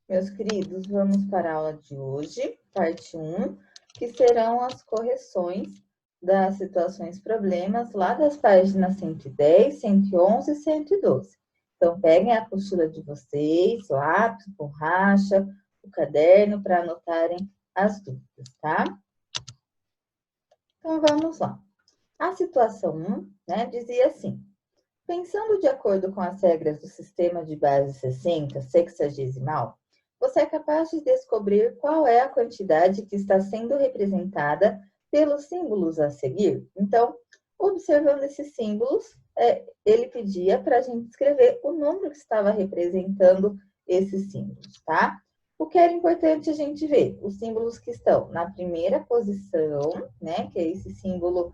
Meus queridos, vamos para a aula de hoje, parte 1, que serão as correções das situações problemas lá das páginas 110, 111 e 112. Então, peguem a apostila de vocês, lápis, borracha, o caderno para anotarem as dúvidas, tá? Então, vamos lá. A situação 1, né, dizia assim: pensando de acordo com as regras do sistema de base 60, sexagesimal, você é capaz de descobrir qual é a quantidade que está sendo representada pelos símbolos a seguir? Então, observando esses símbolos, ele pedia para a gente escrever o número que estava representando esses símbolos, tá? O que era importante a gente ver? Os símbolos que estão na primeira posição, né? Que é esse símbolo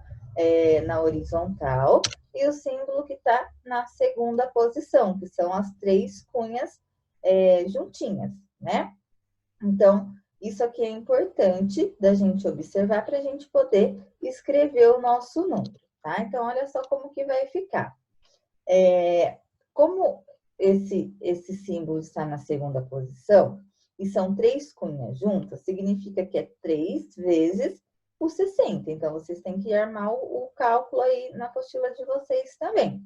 na horizontal, e o símbolo que está na segunda posição, que são as três cunhas juntinhas, né? Então, isso aqui é importante da gente observar para a gente poder escrever o nosso número, tá? Então, olha só como que vai ficar. Como esse símbolo está na segunda posição, e são três cunhas juntas, significa que é 3 vezes o 60. Então, vocês têm que armar o cálculo aí na apostila de vocês também.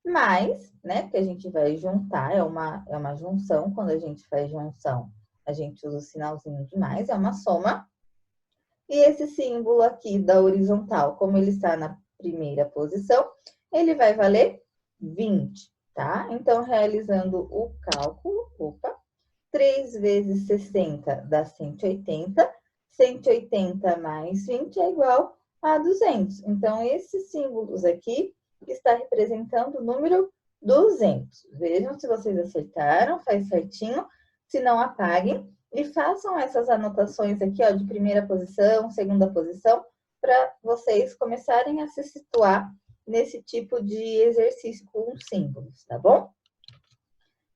Mas, né, porque a gente vai juntar, é uma junção, quando a gente faz junção, a gente usa o sinalzinho de mais, é uma soma. E esse símbolo aqui da horizontal, como ele está na primeira posição, ele vai valer 20, tá? Então, realizando o cálculo, 3 vezes 60 dá 180, 180 mais 20 é igual a 200. Então, esses símbolos aqui está representando o número 200. Vejam se vocês acertaram, faz certinho. Se não, apaguem e façam essas anotações aqui, ó, de primeira posição, segunda posição, para vocês começarem a se situar nesse tipo de exercício com símbolos, tá bom?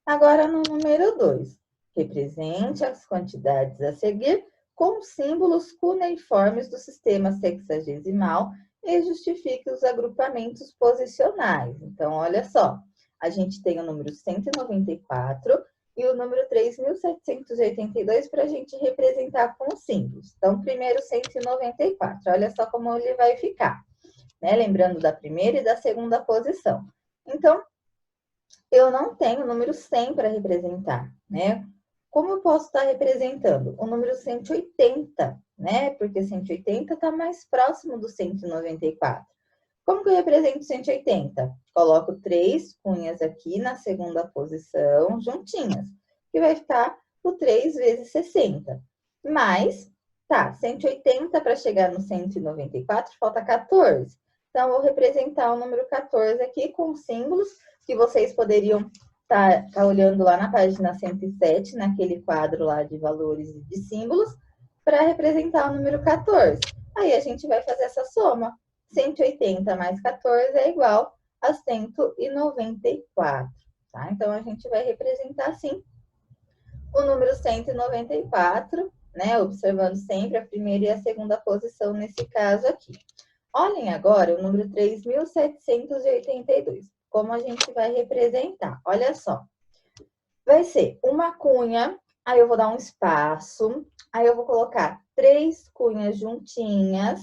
Agora, no número 2. Represente as quantidades a seguir com símbolos cuneiformes do sistema sexagesimal e justifique os agrupamentos posicionais. Então, olha só, a gente tem o número 194 e o número 3.782 para a gente representar com símbolos. Então, primeiro 194, olha só como ele vai ficar, né? Lembrando da primeira e da segunda posição. Então, eu não tenho o número 100 para representar, né? Como eu posso estar representando? O número 180, né? Porque 180 está mais próximo do 194. Como que eu represento 180? Coloco 3 cunhas aqui na segunda posição, juntinhas, que vai ficar o 3 vezes 60. Mas, tá, 180 para chegar no 194, falta 14. Então, eu vou representar o número 14 aqui com símbolos que vocês poderiam tá olhando lá na página 107, naquele quadro lá de valores e de símbolos, para representar o número 14. Aí a gente vai fazer essa soma. 180 mais 14 é igual a 194, tá? Então, a gente vai representar, assim, o número 194, né? Observando sempre a primeira e a segunda posição nesse caso aqui. Olhem agora o número 3.782. Como a gente vai representar? Olha só. Vai ser uma cunha, aí eu vou dar um espaço, aí eu vou colocar 3 cunhas juntinhas,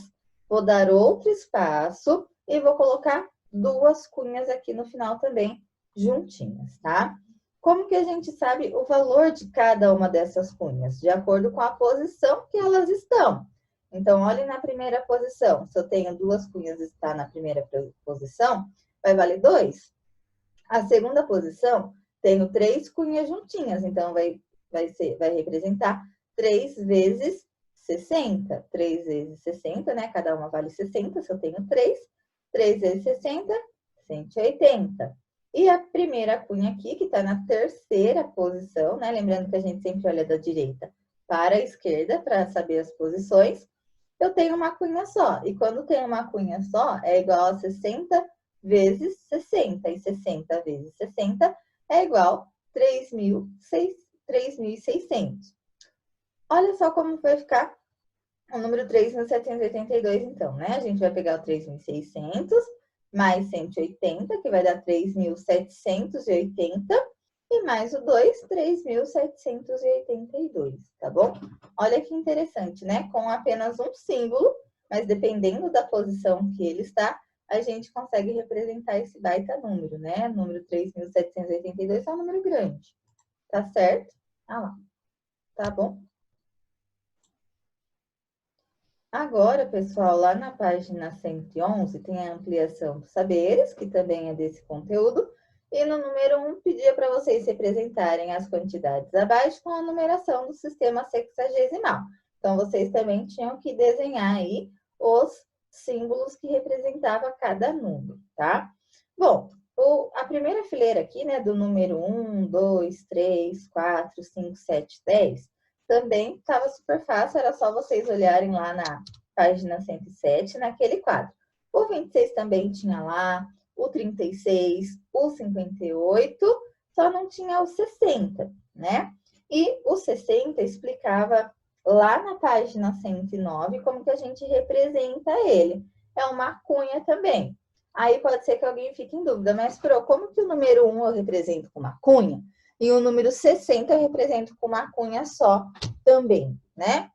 vou dar outro espaço e vou colocar 2 cunhas aqui no final também, juntinhas, tá? Como que a gente sabe o valor de cada uma dessas cunhas? De acordo com a posição que elas estão. Então, olhem na primeira posição. Se eu tenho 2 cunhas e está na primeira posição, vai valer 2. A segunda posição, tenho 3 cunhas juntinhas, então vai representar 3 vezes 60. 3 vezes 60, né? Cada uma vale 60, se eu tenho 3. 3 vezes 60, 180. E a primeira cunha aqui, que está na terceira posição, né? Lembrando que a gente sempre olha da direita para a esquerda para saber as posições. Eu tenho uma cunha só. E quando tem uma cunha só, é igual a 60 vezes 60. E 60 vezes 60 é igual a 3.600. Olha só como vai ficar o número 3.782, então, né? A gente vai pegar o 3.600 mais 180, que vai dar 3.780. e mais o 2, 3.782, tá bom? Olha que interessante, né? Com apenas um símbolo, mas dependendo da posição que ele está, a gente consegue representar esse baita número, né? O número 3.782 é um número grande, tá certo? Ah lá, tá bom? Agora, pessoal, lá na página 111 tem a ampliação dos saberes, que também é desse conteúdo. E no número 1, pedia para vocês representarem as quantidades abaixo com a numeração do sistema sexagesimal. Então, vocês também tinham que desenhar aí os símbolos que representavam cada número, tá? Bom, a primeira fileira aqui, né, do número 1, 2, 3, 4, 5, 7, 10, também estava super fácil, era só vocês olharem lá na página 107, naquele quadro. O 26 também tinha lá, o 36, o 58, só não tinha o 60, né? E o 60 explicava lá na página 109 como que a gente representa ele. É uma cunha também. Aí pode ser que alguém fique em dúvida, mas, Pro, como que o número 1 eu represento com uma cunha? E o número 60 eu represento com uma cunha só também, né?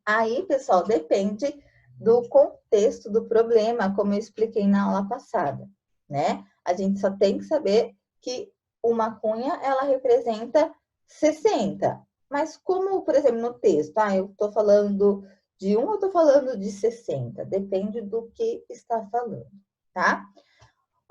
Aí, pessoal, depende do contexto do problema, como eu expliquei na aula passada, né? A gente só tem que saber que uma cunha, ela representa 60. Mas como, por exemplo, no texto, eu estou falando de 1 ou estou falando de 60? Depende do que está falando, tá?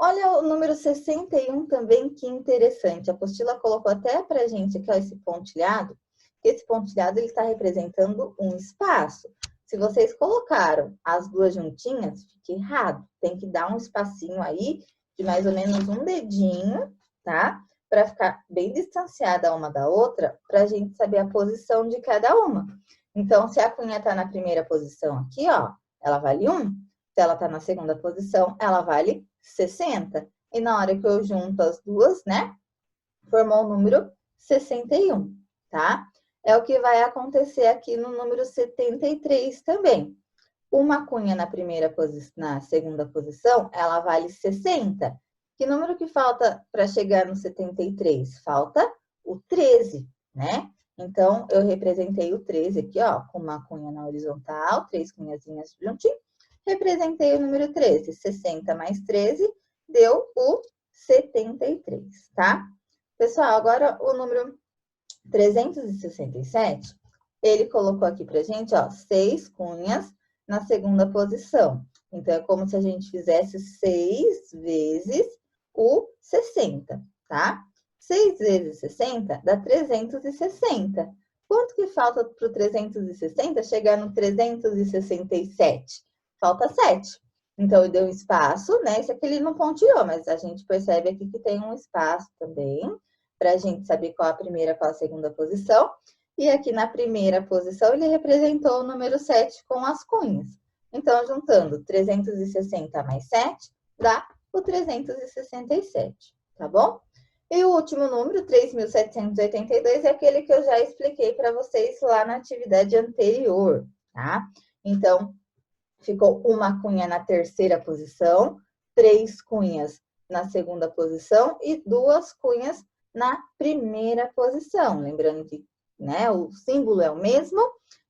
Olha o número 61 também, que interessante. A apostila colocou até pra gente aqui, ó, esse pontilhado. Esse pontilhado, ele está representando um espaço. Se vocês colocaram as duas juntinhas, fica errado. Tem que dar um espacinho aí, de mais ou menos um dedinho, tá? Para ficar bem distanciada uma da outra, para a gente saber a posição de cada uma. Então, se a cunha está na primeira posição aqui, ó, ela vale 1. Se ela está na segunda posição, ela vale 60. E na hora que eu junto as duas, né, formou o número 61, tá? É o que vai acontecer aqui no número 73 também. Uma cunha na segunda posição, ela vale 60. Que número que falta para chegar no 73? Falta o 13, né? Então, eu representei o 13 aqui, ó, com uma cunha na horizontal, 3 cunhazinhas juntinho. Representei o número 13. 60 mais 13 deu o 73, tá? Pessoal, agora o número 367, ele colocou aqui pra gente, ó, 6 cunhas na segunda posição. Então, é como se a gente fizesse 6 vezes o 60, tá? 6 vezes 60 dá 360. Quanto que falta para o 360 chegar no 367? Falta 7. Então, eu dei um espaço, né? Esse aqui ele não pontilhou, mas a gente percebe aqui que tem um espaço também, para a gente saber qual a primeira, qual a segunda posição. E aqui na primeira posição, ele representou o número 7 com as cunhas. Então, juntando 360 mais 7, dá o 367, tá bom? E o último número, 3.782, é aquele que eu já expliquei para vocês lá na atividade anterior, tá? Então, ficou uma cunha na terceira posição, 3 cunhas na segunda posição e 2 cunhas na primeira posição. Lembrando que, né, o símbolo é o mesmo,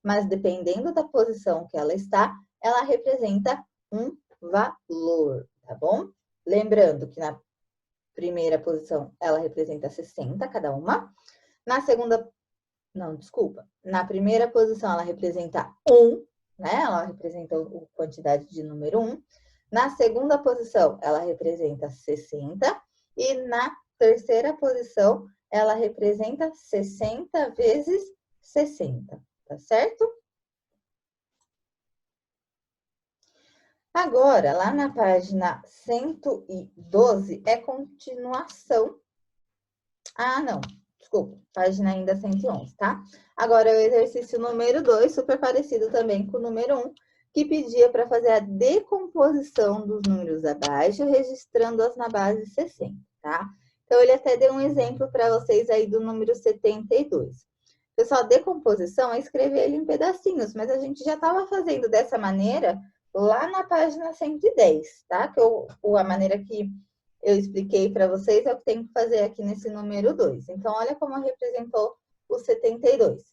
mas dependendo da posição que ela está, ela representa um valor, tá bom? Lembrando que na primeira posição ela representa 60 cada uma. Na segunda, não, desculpa. Na primeira posição ela representa 1, né? Ela representa a quantidade de número 1. Na segunda posição, ela representa 60. E na terceira posição, ela representa 60 vezes 60, tá certo? Agora, lá na página 112, é continuação. Ah, não. Desculpa, página ainda 111, tá? Agora, o exercício número 2, super parecido também com o número 1, que pedia para fazer a decomposição dos números abaixo, registrando-as na base 60, tá? Então, ele até deu um exemplo para vocês aí do número 72. Pessoal, decomposição é escrever ele em pedacinhos, mas a gente já estava fazendo dessa maneira lá na página 110, tá? Que a maneira que eu expliquei para vocês, é o que tem que fazer aqui nesse número 2. Então, olha como representou o 72.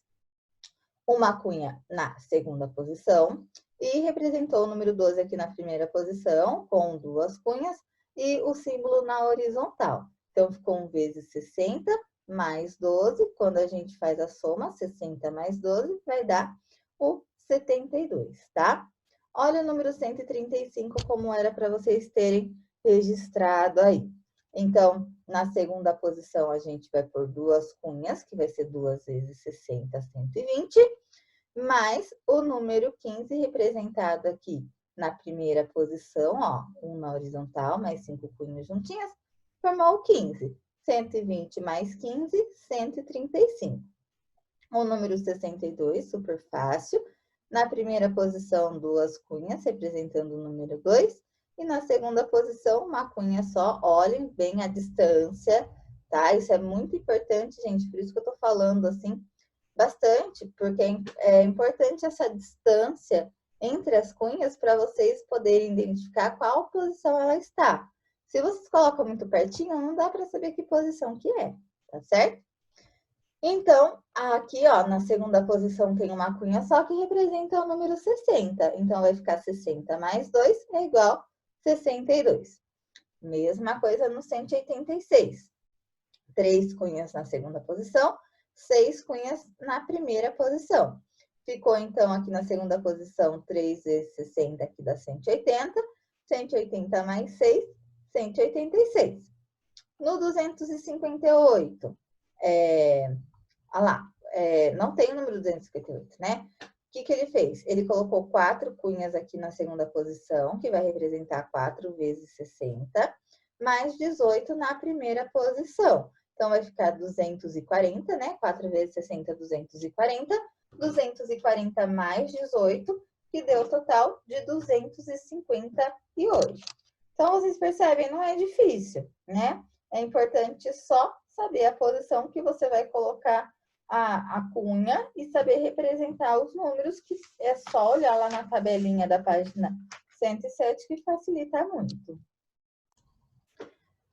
Uma cunha na segunda posição e representou o número 12 aqui na primeira posição, com 2 cunhas e o símbolo na horizontal. Então, ficou 1 vezes 60 mais 12. Quando a gente faz a soma, 60 mais 12 vai dar o 72, tá? Olha o número 135 como era para vocês terem registrado aí. Então, na segunda posição, a gente vai pôr 2 cunhas, que vai ser 2 vezes 60, 120, mais o número 15 representado aqui na primeira posição, ó, 1 na horizontal, mais 5 cunhas juntinhas, formou o 15. 120 mais 15, 135. O número 62, super fácil. Na primeira posição, 2 cunhas, representando o número 2. E na segunda posição, uma cunha só. Olhem bem a distância, tá? Isso é muito importante, gente. Por isso que eu tô falando assim bastante, porque é importante essa distância entre as cunhas para vocês poderem identificar qual posição ela está. Se vocês colocam muito pertinho, não dá para saber que posição que é, tá certo? Então, aqui, ó, na segunda posição tem uma cunha só que representa o número 60. Então, vai ficar 60 mais 2 é igual a 62. Mesma coisa no 186. 3 cunhas na segunda posição, 6 cunhas na primeira posição. Ficou, então, aqui na segunda posição, 3 vezes 60, aqui dá 180. 180 mais 6, 186. No 258, olha lá, não tem o número 258, né? O que ele fez? Ele colocou 4 cunhas aqui na segunda posição, que vai representar 4 vezes 60, mais 18 na primeira posição. Então, vai ficar 240, né? 4 vezes 60, 240. 240 mais 18, que deu o total de 258. Então, vocês percebem, não é difícil, né? É importante só saber a posição que você vai colocar a cunha e saber representar os números, que é só olhar lá na tabelinha da página 107, que facilita muito.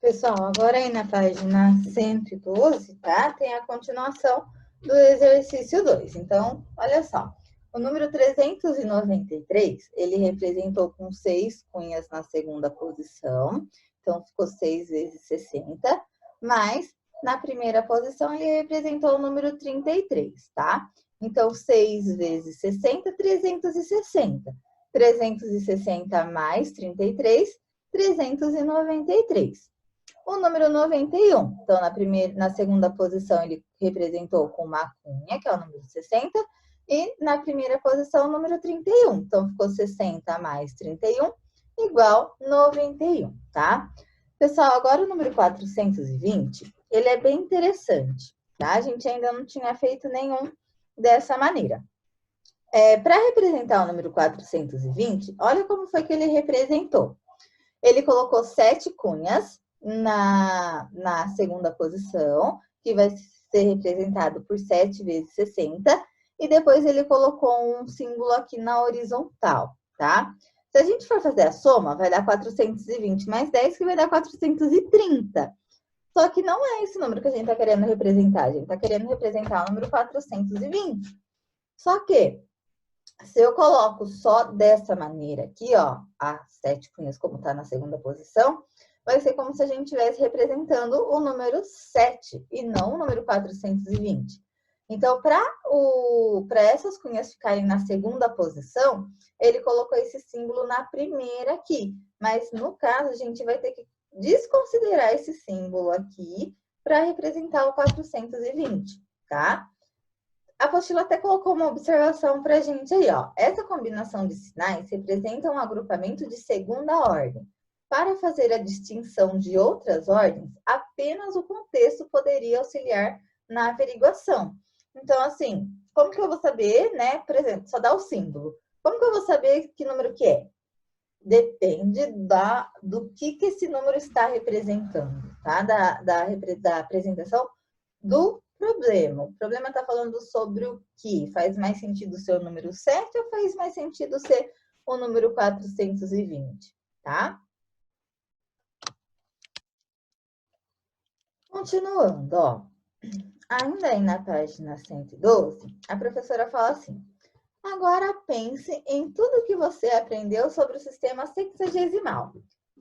Pessoal, agora aí na página 112, tá? Tem a continuação do exercício 2. Então, olha só. O número 393, ele representou com 6 cunhas na segunda posição. Então, ficou 6 vezes 60. Mas, na primeira posição, ele representou o número 33, tá? Então, 6 vezes 60, 360. 360 mais 33, 393. O número 91. Então, na segunda posição, ele representou com uma cunha, que é o número 60. E na primeira posição, o número 31. Então, ficou 60 mais 31, igual 91, tá? Pessoal, agora o número 420, ele é bem interessante, tá? A gente ainda não tinha feito nenhum dessa maneira. Para representar o número 420, olha como foi que ele representou. Ele colocou 7 cunhas na segunda posição, que vai ser representado por 7 vezes 60, e depois ele colocou um símbolo aqui na horizontal, tá? Se a gente for fazer a soma, vai dar 420 mais 10, que vai dar 430. Só que não é esse número que a gente está querendo representar, a gente está querendo representar o número 420. Só que, se eu coloco só dessa maneira aqui, ó, as 7 cunhas como está na segunda posição, vai ser como se a gente estivesse representando o número 7 e não o número 420. Então, para essas cunhas ficarem na segunda posição, ele colocou esse símbolo na primeira aqui. Mas, no caso, a gente vai ter que desconsiderar esse símbolo aqui para representar o 420, tá? A apostila até colocou uma observação para a gente aí, ó. Essa combinação de sinais representa um agrupamento de segunda ordem. Para fazer a distinção de outras ordens, apenas o contexto poderia auxiliar na averiguação. Então, assim, como que eu vou saber, né? Por exemplo, só dá o símbolo. Como que eu vou saber que número que é? Depende do que esse número está representando, tá? Da apresentação do problema. O problema está falando sobre o que? Faz mais sentido ser o número 7 ou faz mais sentido ser o número 420, tá? Continuando, ó. Ainda aí na página 112, a professora fala assim: agora pense em tudo que você aprendeu sobre o sistema sexagesimal.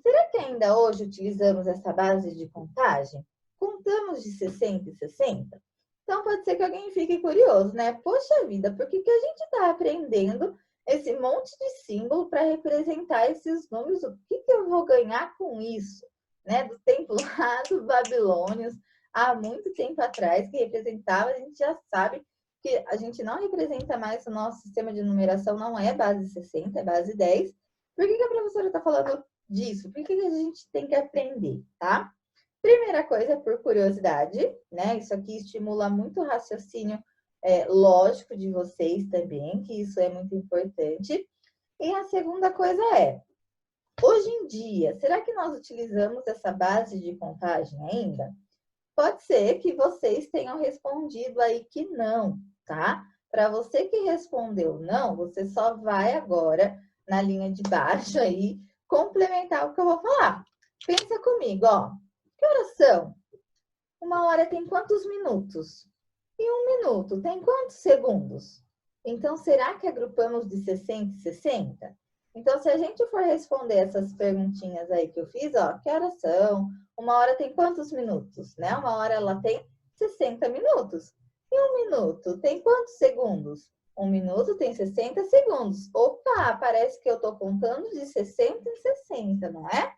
Será que ainda hoje utilizamos essa base de contagem? Contamos de 60 em 60? Então pode ser que alguém fique curioso, né? Poxa vida, por que a gente está aprendendo esse monte de símbolo para representar esses números? O que eu vou ganhar com isso? Né? Do tempo lá dos babilônios, há muito tempo atrás, que representava, a gente já sabe que a gente não representa mais o nosso sistema de numeração, não é base 60, é base 10. Por que a professora está falando disso? Por que a gente tem que aprender, tá? Primeira coisa, por curiosidade, né? Isso aqui estimula muito o raciocínio lógico de vocês também, que isso é muito importante. E a segunda coisa é, hoje em dia, será que nós utilizamos essa base de contagem ainda? Pode ser que vocês tenham respondido aí que não, tá? Para você que respondeu não, você só vai agora na linha de baixo aí complementar o que eu vou falar. Pensa comigo, ó. Que horas são? 1 hora tem quantos minutos? E 1 minuto tem quantos segundos? Então, será que agrupamos de 60 e 60? Então, se a gente for responder essas perguntinhas aí que eu fiz, ó, que horas são? 1 hora tem quantos minutos? Né? 1 hora ela tem 60 minutos. E 1 minuto tem quantos segundos? 1 minuto tem 60 segundos. Opa, parece que eu estou contando de 60 em 60, não é?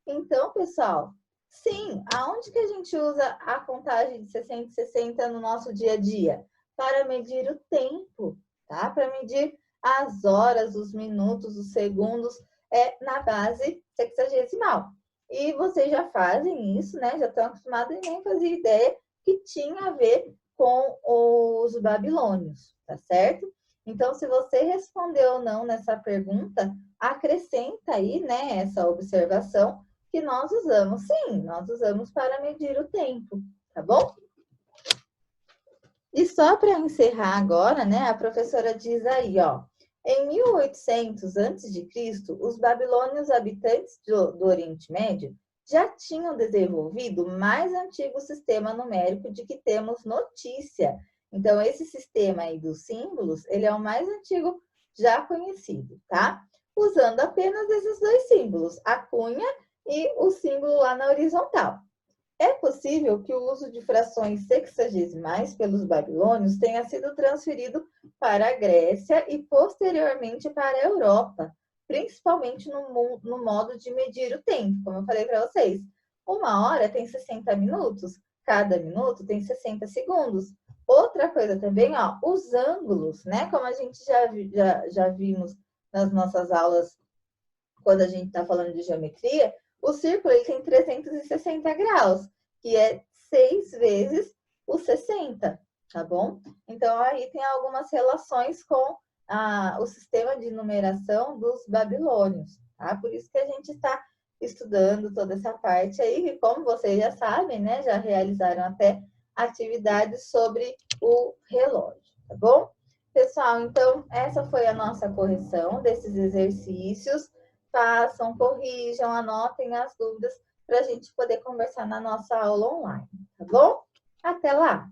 Então, pessoal, sim, aonde que a gente usa a contagem de 60 e 60 no nosso dia a dia? Para medir o tempo, tá? Para medir as horas, os minutos, os segundos, na base sexagesimal. E vocês já fazem isso, né? Já estão acostumados e nem faziam ideia que tinha a ver com os babilônios, tá certo? Então, se você respondeu não nessa pergunta, acrescenta aí, né, essa observação que nós usamos, sim, nós usamos para medir o tempo, tá bom? E só para encerrar agora, né, a professora diz aí, ó, em 1800 a.C., os babilônios habitantes do Oriente Médio já tinham desenvolvido o mais antigo sistema numérico de que temos notícia. Então, esse sistema aí dos símbolos, ele é o mais antigo já conhecido, tá? Usando apenas esses dois símbolos, a cunha e o símbolo lá na horizontal. É possível que o uso de frações sexagesimais pelos babilônios tenha sido transferido para a Grécia e posteriormente para a Europa, principalmente no modo de medir o tempo, como eu falei para vocês. 1 hora tem 60 minutos, cada minuto tem 60 segundos. Outra coisa também, ó, os ângulos, né? Como a gente já vimos nas nossas aulas, quando a gente está falando de geometria, o círculo ele tem 360 graus, que é 6 vezes o 60, tá bom? Então, aí tem algumas relações com o sistema de numeração dos babilônios, tá? Por isso que a gente está estudando toda essa parte aí, e como vocês já sabem, né, já realizaram até atividades sobre o relógio, tá bom? Pessoal, então, essa foi a nossa correção desses exercícios. Façam, corrijam, anotem as dúvidas para a gente poder conversar na nossa aula online, tá bom? Até lá!